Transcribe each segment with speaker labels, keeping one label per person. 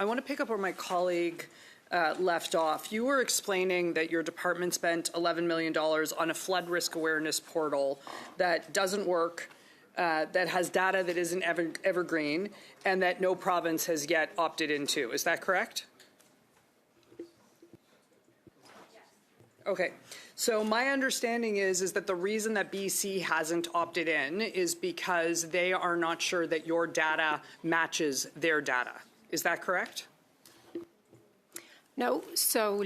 Speaker 1: I want to pick up where my colleague left off. You were explaining that your department spent $11 million on a flood risk awareness portal that doesn't work, that has data that isn't evergreen, and that no province has yet opted into. Is that correct? Okay. So my understanding is that the reason that BC hasn't opted in is because they are not sure that your data matches their data. Is that correct?
Speaker 2: No, so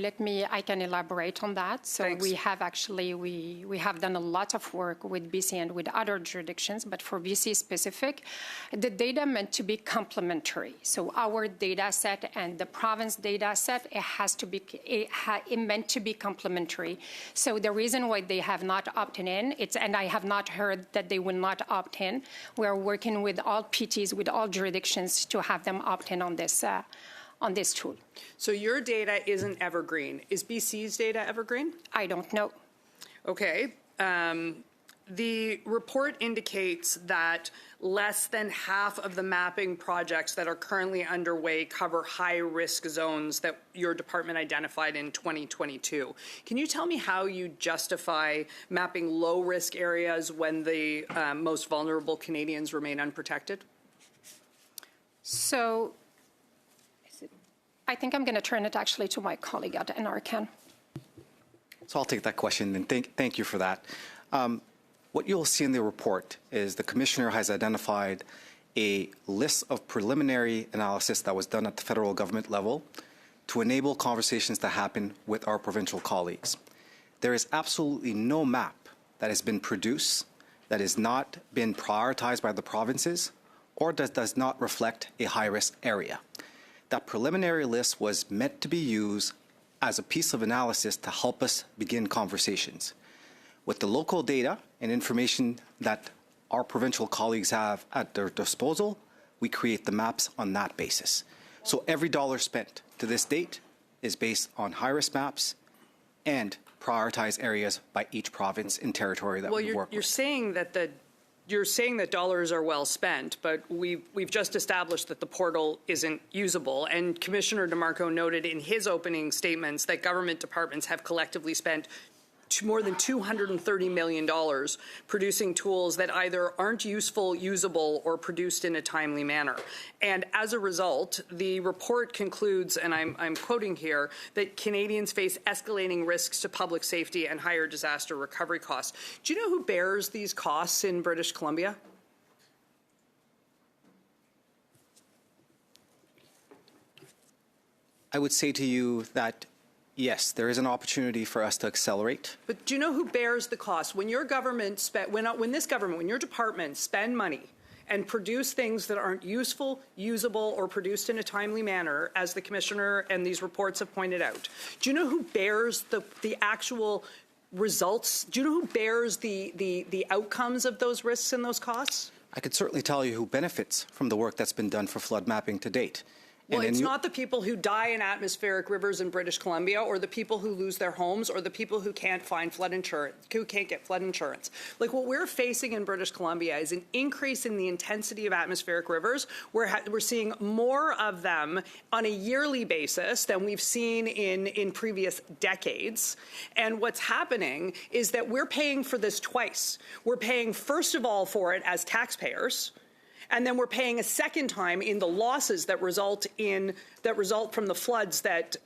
Speaker 2: I can elaborate on that. So
Speaker 1: Thanks.
Speaker 2: we have actually, we have done a lot of work with BC and with other jurisdictions, but for BC specific, the data meant to be complementary. So our data set and the province data set, it meant to be complementary. So the reason why they have not opted in, and I have not heard that they will not opt in. We're working with all PTs, with all jurisdictions to have them opt in on this tool.
Speaker 1: So your data isn't evergreen. Is BC's data evergreen?
Speaker 2: I don't know.
Speaker 1: Okay. The report indicates that less than half of the mapping projects that are currently underway cover high-risk zones that your department identified in 2022. Can you tell me how you justify mapping low-risk areas when the most vulnerable Canadians remain unprotected?
Speaker 2: So I think I'm going to turn it actually to my colleague at NRCan.
Speaker 3: So I'll take that question, and thank you for that. What you'll see in the report is the Commissioner has identified a list of preliminary analysis that was done at the federal government level to enable conversations to happen with our provincial colleagues. There is absolutely no map that has been produced that has not been prioritized by the provinces or that does not reflect a high-risk area. That preliminary list was meant to be used as a piece of analysis to help us begin conversations. With the local data and information that our provincial colleagues have at their disposal, we create the maps on that basis. So every dollar spent to this date is based on high-risk maps and prioritized areas by each province and territory that we work with.
Speaker 1: You're saying that dollars are well spent, but we've just established that the portal isn't usable. And Commissioner DeMarco noted in his opening statements that government departments have collectively spent more than $230 million producing tools that either aren't useful, usable, or produced in a timely manner. And as a result, the report concludes, and I'm quoting here, that Canadians face escalating risks to public safety and higher disaster recovery costs. Do you know who bears these costs in British Columbia?
Speaker 3: I would say to you that yes, there is an opportunity for us to accelerate.
Speaker 1: But do you know who bears the cost? When your government when your department spend money and produce things that aren't useful, usable, or produced in a timely manner, as the Commissioner and these reports have pointed out, do you know who bears the actual results? Do you know who bears the outcomes of those risks and those costs?
Speaker 3: I could certainly tell you who benefits from the work that's been done for flood mapping to date.
Speaker 1: Well, it's not the people who die in atmospheric rivers in British Columbia, or the people who lose their homes, or the people who can't find flood insurance, who can't get flood insurance. Like, what we're facing in British Columbia is an increase in the intensity of atmospheric rivers. We're seeing more of them on a yearly basis than we've seen in previous decades. And what's happening is that we're paying for this twice. We're paying, first of all, for it as taxpayers. And then we're paying a second time in the losses that result from the floods that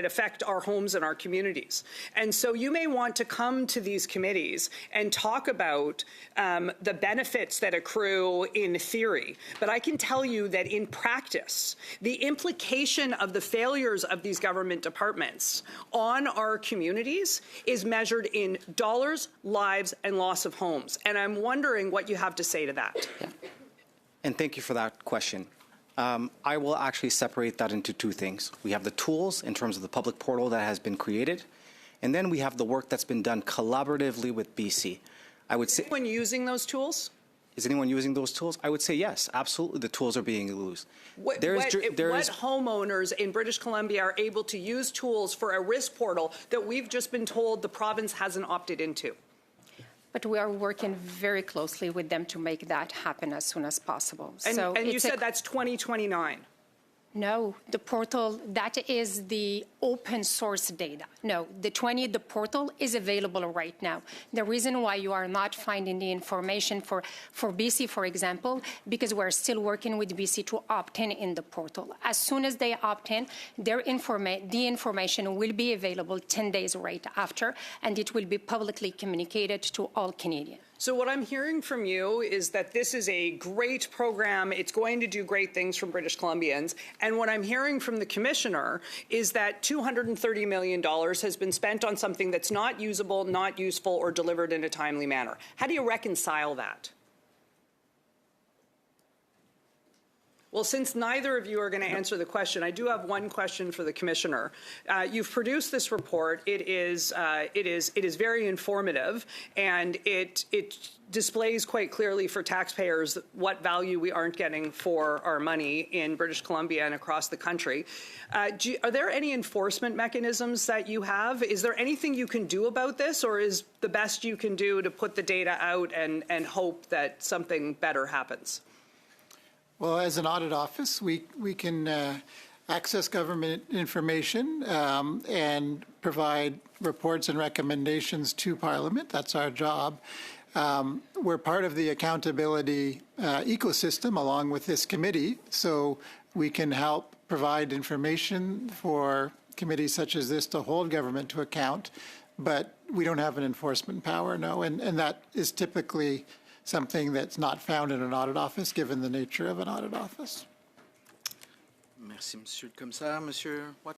Speaker 1: affect our homes and our communities. And so you may want to come to these committees and talk about the benefits that accrue in theory. But I can tell you that in practice, the implication of the failures of these government departments on our communities is measured in dollars, lives, and loss of homes. And I'm wondering what you have to say to that.
Speaker 3: Yeah. And thank you for that question. I will actually separate that into two things. We have the tools in terms of the public portal that has been created, and then we have the work that's been done collaboratively with BC. I would say—
Speaker 1: Is anyone using those tools?
Speaker 3: Is anyone using those tools? I would say yes, absolutely. The tools are being used.
Speaker 1: What homeowners in British Columbia are able to use tools for a risk portal that we've just been told the province hasn't opted into?
Speaker 2: but we are working very closely with them to make that happen as soon as possible.
Speaker 1: And you said that's 2029.
Speaker 2: No, the portal, that is the open source data. No, the portal is available right now. The reason why you are not finding the information for BC, for example, because we're still working with BC to opt in the portal. As soon as they opt in, the information will be available 10 days right after, and it will be publicly communicated to all Canadians.
Speaker 1: So what I'm hearing from you is that this is a great program. It's going to do great things for British Columbians. And what I'm hearing from the commissioner is that $230 million has been spent on something that's not usable, not useful, or delivered in a timely manner. How do you reconcile that? Well, since neither of you are going to answer the question, I do have one question for the commissioner. You've produced this report. It is very informative, and it displays quite clearly for taxpayers what value we aren't getting for our money in British Columbia and across the country. Are there any enforcement mechanisms that you have? Is there anything you can do about this, or is the best you can do to put the data out and hope that something better happens?
Speaker 4: Well, as an audit office, we can access government information and provide reports and recommendations to Parliament. That's our job. We're part of the accountability ecosystem along with this committee, so we can help provide information for committees such as this to hold government to account, but we don't have an enforcement power, no, and that is typically something that's not found in an audit office, given the nature of an audit office.
Speaker 5: Merci, Monsieur le Commissaire. Monsieur Watt.